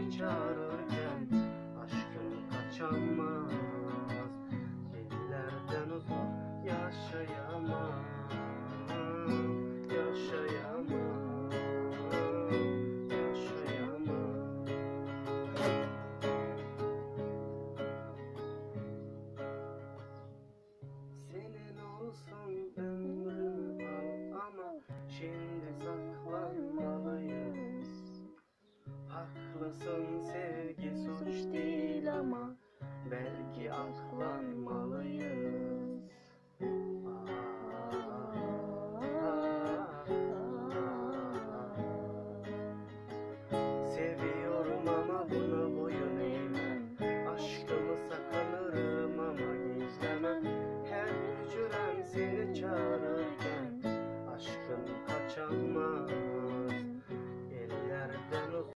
seni çağırırken aşkım kaçamaz. Ellerden uzak yaşayamam, yaşayamam, yaşayamam. Senin olsun ömrüm al ama şimdi saklanmalıyız. Haklısın, sevgi suç değil ama belki aklanmalıyız.